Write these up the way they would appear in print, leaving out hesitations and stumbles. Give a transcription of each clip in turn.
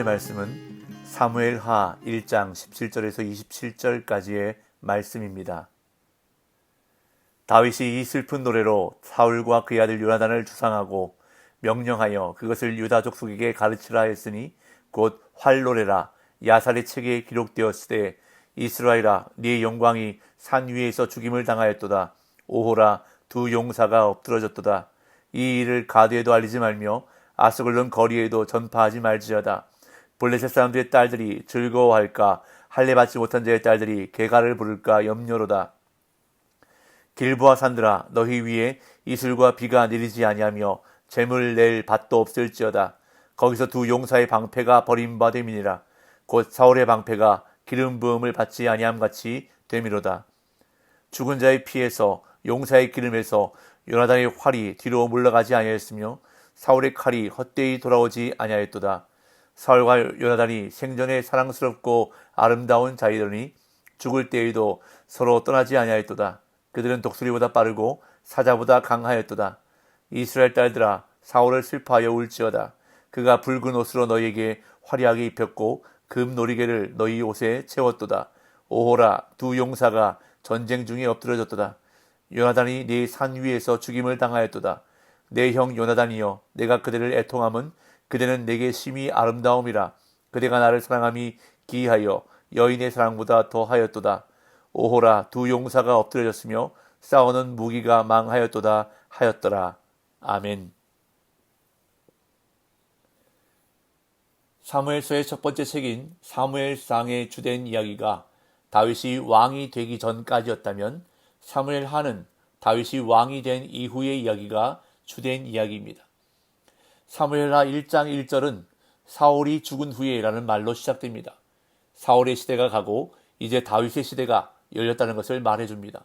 오늘의 말씀은 사무엘하 1장 17절에서 27절까지의 말씀입니다. 다윗이 이 슬픈 노래로 사울과 그의 아들 요나단을 주상하고 명령하여 그것을 유다 족속에게 가르치라 했으니 곧 활노래라. 야살의 책에 기록되었으되 이스라엘아 네 영광이 산 위에서 죽임을 당하였도다. 오호라 두 용사가 엎드러졌도다. 이 일을 가드에도 알리지 말며 아스글론 거리에도 전파하지 말지어다. 블레셋 사람들의 딸들이 즐거워할까, 할례 받지 못한 자의 딸들이 개가를 부를까 염려로다. 길보아 산들아 너희 위에 이슬과 비가 내리지 아니하며 재물 낼 밭도 없을지어다. 거기서 두 용사의 방패가 버림받음이니라. 곧 사울의 방패가 기름 부음을 받지 아니함같이 됨이로다. 죽은 자의 피에서 용사의 기름에서 요나단의 활이 뒤로 물러가지 아니하였으며 사울의 칼이 헛되이 돌아오지 아니하였도다. 사울과 요나단이 생전에 사랑스럽고 아름다운 자이더니 죽을 때에도 서로 떠나지 아니하였도다. 그들은 독수리보다 빠르고 사자보다 강하였도다. 이스라엘 딸들아 사울을 슬퍼하여 울지어다. 그가 붉은 옷으로 너희에게 화려하게 입혔고 금 놀이개를 너희 옷에 채웠도다. 오호라 두 용사가 전쟁 중에 엎드러졌도다. 요나단이 네 산 위에서 죽임을 당하였도다. 내 형 요나단이여 내가 그대를 애통함은 그대는 내게 심히 아름다움이라. 그대가 나를 사랑함이 기이하여 여인의 사랑보다 더하였도다. 오호라 두 용사가 엎드려졌으며 싸우는 무기가 망하였도다 하였더라. 아멘. 사무엘서의 첫 번째 책인 사무엘상의 주된 이야기가 다윗이 왕이 되기 전까지였다면 사무엘하는 다윗이 왕이 된 이후의 이야기가 주된 이야기입니다. 사무엘하 1장 1절은 사울이 죽은 후에 라는 말로 시작됩니다. 사울의 시대가 가고 이제 다윗의 시대가 열렸다는 것을 말해줍니다.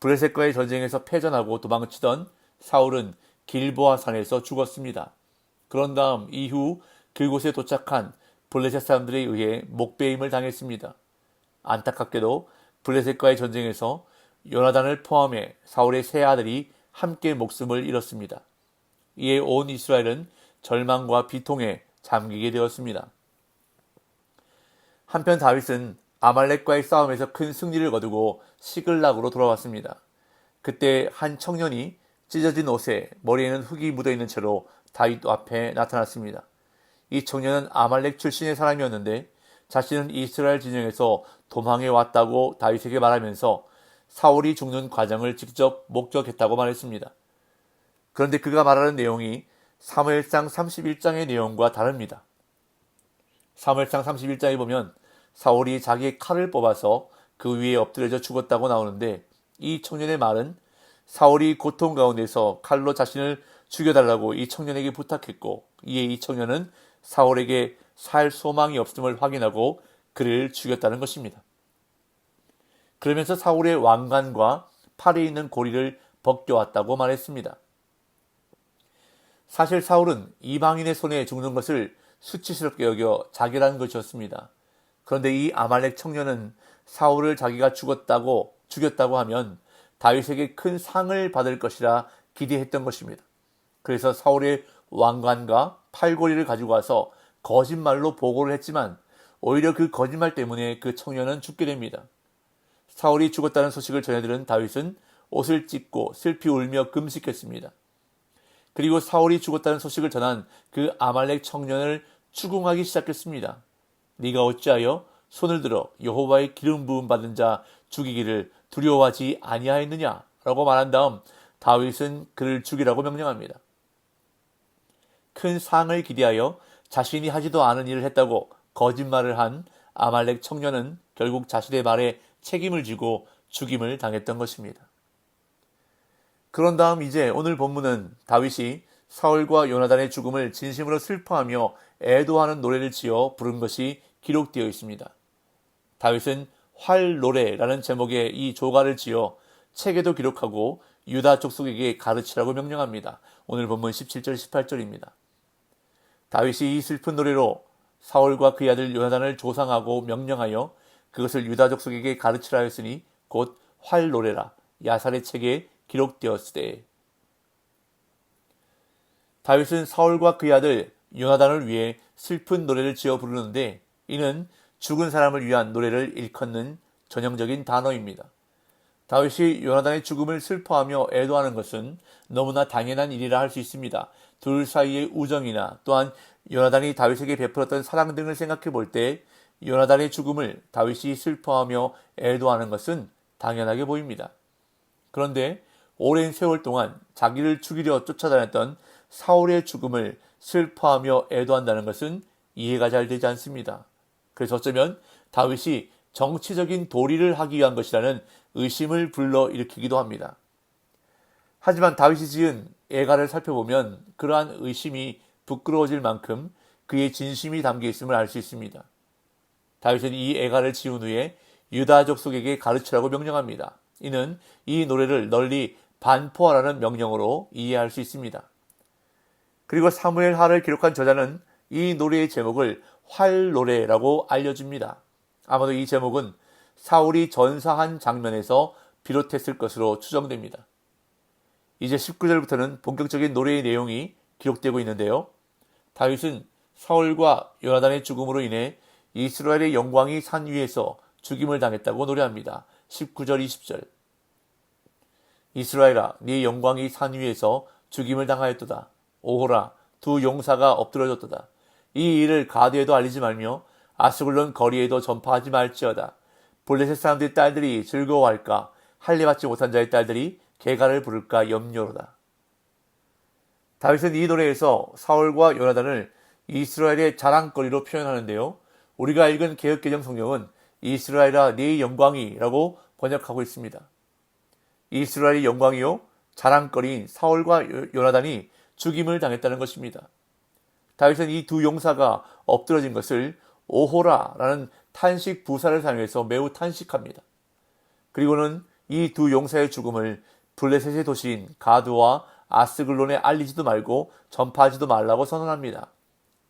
블레셋과의 전쟁에서 패전하고 도망치던 사울은 길보아 산에서 죽었습니다. 그런 다음 이후 그곳에 도착한 블레셋 사람들에 의해 목베임을 당했습니다. 안타깝게도 블레셋과의 전쟁에서 요나단을 포함해 사울의 세 아들이 함께 목숨을 잃었습니다. 이에 온 이스라엘은 절망과 비통에 잠기게 되었습니다. 한편 다윗은 아말렉과의 싸움에서 큰 승리를 거두고 시글락으로 돌아왔습니다. 그때 한 청년이 찢어진 옷에 머리에는 흙이 묻어있는 채로 다윗 앞에 나타났습니다. 이 청년은 아말렉 출신의 사람이었는데 자신은 이스라엘 진영에서 도망해 왔다고 다윗에게 말하면서 사울이 죽는 과정을 직접 목격했다고 말했습니다. 그런데 그가 말하는 내용이 사무엘상 31장의 내용과 다릅니다. 사무엘상 31장에 보면 사울이 자기의 칼을 뽑아서 그 위에 엎드려져 죽었다고 나오는데 이 청년의 말은 사울이 고통 가운데서 칼로 자신을 죽여달라고 이 청년에게 부탁했고 이에 이 청년은 사울에게 살 소망이 없음을 확인하고 그를 죽였다는 것입니다. 그러면서 사울의 왕관과 팔에 있는 고리를 벗겨왔다고 말했습니다. 사실 사울은 이방인의 손에 죽는 것을 수치스럽게 여겨 자결한 것이었습니다. 그런데 이 아말렉 청년은 사울을 자기가 죽였다고 하면 다윗에게 큰 상을 받을 것이라 기대했던 것입니다. 그래서 사울의 왕관과 팔고리를 가지고 와서 거짓말로 보고를 했지만 오히려 그 거짓말 때문에 그 청년은 죽게 됩니다. 사울이 죽었다는 소식을 전해들은 다윗은 옷을 찢고 슬피 울며 금식했습니다. 그리고 사울이 죽었다는 소식을 전한 그 아말렉 청년을 추궁하기 시작했습니다. 네가 어찌하여 손을 들어 여호와의 기름 부음 받은 자 죽이기를 두려워하지 아니하였느냐 라고 말한 다음 다윗은 그를 죽이라고 명령합니다. 큰 상을 기대하여 자신이 하지도 않은 일을 했다고 거짓말을 한 아말렉 청년은 결국 자신의 말에 책임을 지고 죽임을 당했던 것입니다. 그런 다음 이제 오늘 본문은 다윗이 사울과 요나단의 죽음을 진심으로 슬퍼하며 애도하는 노래를 지어 부른 것이 기록되어 있습니다. 다윗은 활노래라는 제목의 이 조가를 지어 책에도 기록하고 유다 족속에게 가르치라고 명령합니다. 오늘 본문 17절 18절입니다. 다윗이 이 슬픈 노래로 사울과 그의 아들 요나단을 조상하고 명령하여 그것을 유다 족속에게 가르치라 했으니 곧 활노래라. 야살의 책에 기록되었으되. 다윗은 사울과 그의 아들 요나단을 위해 슬픈 노래를 지어 부르는데 이는 죽은 사람을 위한 노래를 일컫는 전형적인 단어입니다. 다윗이 요나단의 죽음을 슬퍼하며 애도하는 것은 너무나 당연한 일이라 할 수 있습니다. 둘 사이의 우정이나 또한 요나단이 다윗에게 베풀었던 사랑 등을 생각해 볼 때 요나단의 죽음을 다윗이 슬퍼하며 애도하는 것은 당연하게 보입니다. 그런데 오랜 세월 동안 자기를 죽이려 쫓아다녔던 사울의 죽음을 슬퍼하며 애도한다는 것은 이해가 잘 되지 않습니다. 그래서 어쩌면 다윗이 정치적인 도리를 하기 위한 것이라는 의심을 불러일으키기도 합니다. 하지만 다윗이 지은 애가를 살펴보면 그러한 의심이 부끄러워질 만큼 그의 진심이 담겨 있음을 알 수 있습니다. 다윗은 이 애가를 지은 후에 유다 족속에게 가르치라고 명령합니다. 이는 이 노래를 널리 반포하라는 명령으로 이해할 수 있습니다. 그리고 사무엘하를 기록한 저자는 이 노래의 제목을 활노래라고 알려줍니다. 아마도 이 제목은 사울이 전사한 장면에서 비롯했을 것으로 추정됩니다. 이제 19절부터는 본격적인 노래의 내용이 기록되고 있는데요. 다윗은 사울과 요나단의 죽음으로 인해 이스라엘의 영광이 산 위에서 죽임을 당했다고 노래합니다. 19절 20절 이스라엘아 네 영광이 산 위에서 죽임을 당하였도다. 오호라 두 용사가 엎드러졌도다. 이 일을 가드에도 알리지 말며 아스글론 거리에도 전파하지 말지어다. 블레셋 사람들의 딸들이 즐거워할까 할례받지 못한 자의 딸들이 개가를 부를까 염려로다. 다윗은 이 노래에서 사울과 요나단을 이스라엘의 자랑거리로 표현하는데요. 우리가 읽은 개역개정 성경은 이스라엘아 네 영광이라고 번역하고 있습니다. 이스라엘의 영광이요 자랑거리인 사울과 요나단이 죽임을 당했다는 것입니다. 다윗은 이 두 용사가 엎드러진 것을 오호라라는 탄식 부사를 사용해서 매우 탄식합니다. 그리고는 이 두 용사의 죽음을 블레셋의 도시인 가드와 아스글론에 알리지도 말고 전파하지도 말라고 선언합니다.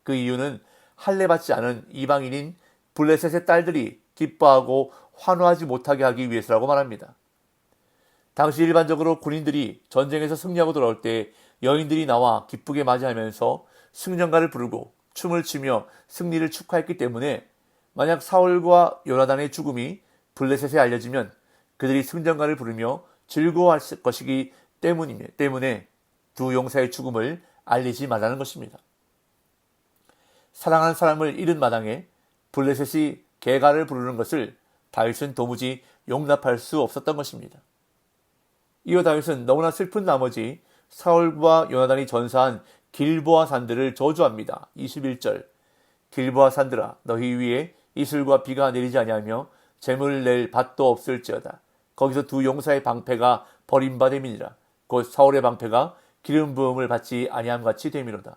그 이유는 할례받지 않은 이방인인 블레셋의 딸들이 기뻐하고 환호하지 못하게 하기 위해서라고 말합니다. 당시 일반적으로 군인들이 전쟁에서 승리하고 돌아올 때 여인들이 나와 기쁘게 맞이하면서 승전가를 부르고 춤을 추며 승리를 축하했기 때문에 만약 사울과 요나단의 죽음이 블레셋에 알려지면 그들이 승전가를 부르며 즐거워할 것이기 때문에 두 용사의 죽음을 알리지 말라는 것입니다. 사랑하는 사람을 잃은 마당에 블레셋이 개가를 부르는 것을 다윗은 도무지 용납할 수 없었던 것입니다. 이어 다윗은 너무나 슬픈 나머지 사울과 요나단이 전사한 길보아 산들을 저주합니다. 21절 길보아 산들아 너희 위에 이슬과 비가 내리지 아니하며 재물 낼 밭도 없을지어다. 거기서 두 용사의 방패가 버림받음이니라. 곧 사울의 방패가 기름 부음을 받지 아니함 같이 됨이로다.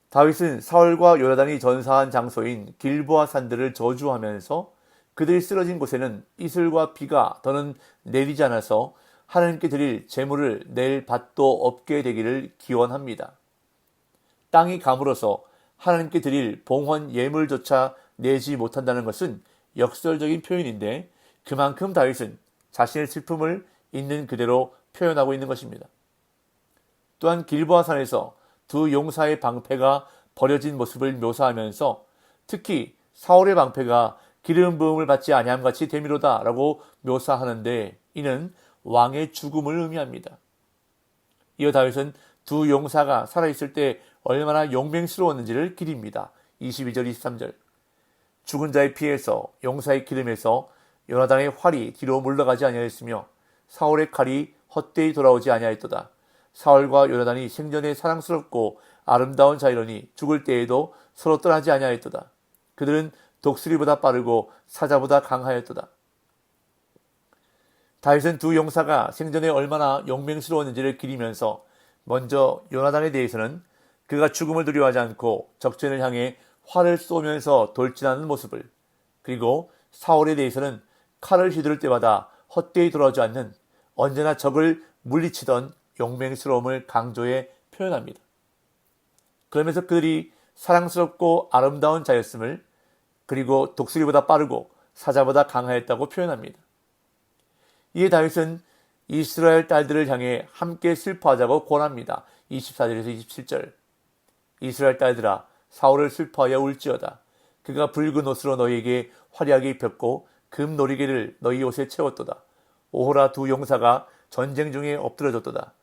다윗은 사울과 요나단이 전사한 장소인 길보아 산들을 저주하면서 그들이 쓰러진 곳에는 이슬과 비가 더는 내리지 않아서 하나님께 드릴 제물을 낼 밭도 없게 되기를 기원합니다. 땅이 가물어서 하나님께 드릴 봉헌 예물조차 내지 못한다는 것은 역설적인 표현인데 그만큼 다윗은 자신의 슬픔을 있는 그대로 표현하고 있는 것입니다. 또한 길보아 산에서 두 용사의 방패가 버려진 모습을 묘사하면서 특히 사울의 방패가 기름 부음을 받지 아니함 같이 되미로다 라고 묘사하는데 이는 왕의 죽음을 의미합니다. 이어 다윗은 두 용사가 살아있을 때 얼마나 용맹스러웠는지를 기립니다. 22절 23절 죽은 자의 피에서 용사의 기름에서 요나단의 활이 뒤로 물러가지 아니하였으며 사울의 칼이 헛되이 돌아오지 아니하였도다. 사울과 요나단이 생전에 사랑스럽고 아름다운 자이러니 죽을 때에도 서로 떠나지 아니하였도다. 그들은 독수리보다 빠르고 사자보다 강하였도다. 다윗은 두 용사가 생전에 얼마나 용맹스러웠는지를 기리면서 먼저 요나단에 대해서는 그가 죽음을 두려워하지 않고 적전을 향해 활을 쏘면서 돌진하는 모습을, 그리고 사울에 대해서는 칼을 휘두를 때마다 헛되이 돌아오지 않는 언제나 적을 물리치던 용맹스러움을 강조해 표현합니다. 그러면서 그들이 사랑스럽고 아름다운 자였음을, 그리고 독수리보다 빠르고 사자보다 강하였다고 표현합니다. 이에 다윗은 이스라엘 딸들을 향해 함께 슬퍼하자고 권합니다. 24절에서 27절 이스라엘 딸들아 사울을 슬퍼하여 울지어다. 그가 붉은 옷으로 너희에게 화려하게 입혔고 금놀이개를 너희 옷에 채웠도다. 오호라 두 용사가 전쟁 중에 엎드러졌도다.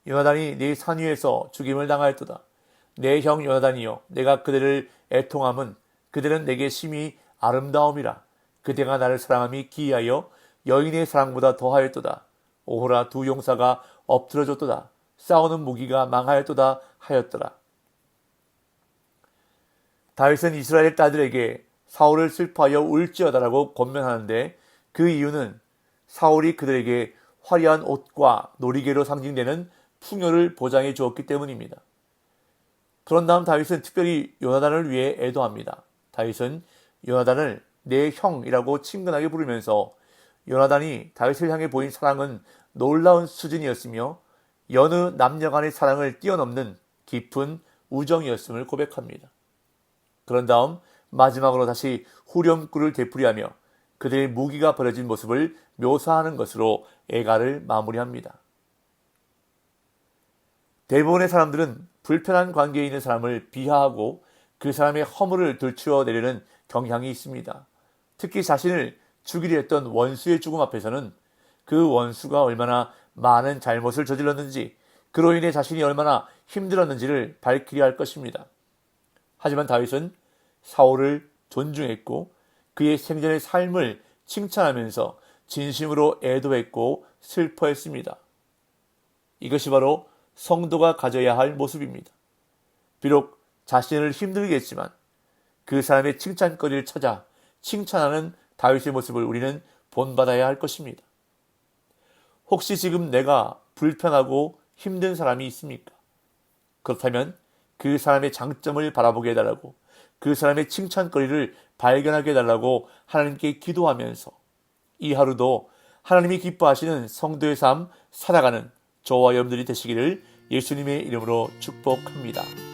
요나단이 네 산 위에서 죽임을 당하였도다. 내 형 요나단이여, 내가 그들을 애통함은 그들은 내게 심히 아름다움이라. 그대가 나를 사랑함이 기이하여 여인의 사랑보다 더하였도다. 오호라 두 용사가 엎드러졌도다. 싸우는 무기가 망하였도다 하였더라. 다윗은 이스라엘 딸들에게 사울을 슬퍼하여 울지어다라고 권면하는데 그 이유는 사울이 그들에게 화려한 옷과 놀이개로 상징되는 풍요를 보장해 주었기 때문입니다. 그런 다음 다윗은 특별히 요나단을 위해 애도합니다. 다윗은 요나단을 내 형이라고 친근하게 부르면서 요나단이 다윗을 향해 보인 사랑은 놀라운 수준이었으며 여느 남녀 간의 사랑을 뛰어넘는 깊은 우정이었음을 고백합니다. 그런 다음 마지막으로 다시 후렴구를 되풀이하며 그들의 무기가 버려진 모습을 묘사하는 것으로 애가를 마무리합니다. 대부분의 사람들은 불편한 관계에 있는 사람을 비하하고 그 사람의 허물을 들추어내려는 경향이 있습니다. 특히 자신을 죽이려 했던 원수의 죽음 앞에서는 그 원수가 얼마나 많은 잘못을 저질렀는지, 그로 인해 자신이 얼마나 힘들었는지를 밝히려 할 것입니다. 하지만 다윗은 사울을 존중했고 그의 생전의 삶을 칭찬하면서 진심으로 애도했고 슬퍼했습니다. 이것이 바로 성도가 가져야 할 모습입니다. 비록 자신을 힘들게 했지만 그 사람의 칭찬거리를 찾아 칭찬하는 다윗의 모습을 우리는 본받아야 할 것입니다. 혹시 지금 내가 불편하고 힘든 사람이 있습니까? 그렇다면 그 사람의 장점을 바라보게 해달라고, 그 사람의 칭찬거리를 발견하게 해달라고 하나님께 기도하면서 이 하루도 하나님이 기뻐하시는 성도의 삶 살아가는 저와 여러분들이 되시기를 예수님의 이름으로 축복합니다.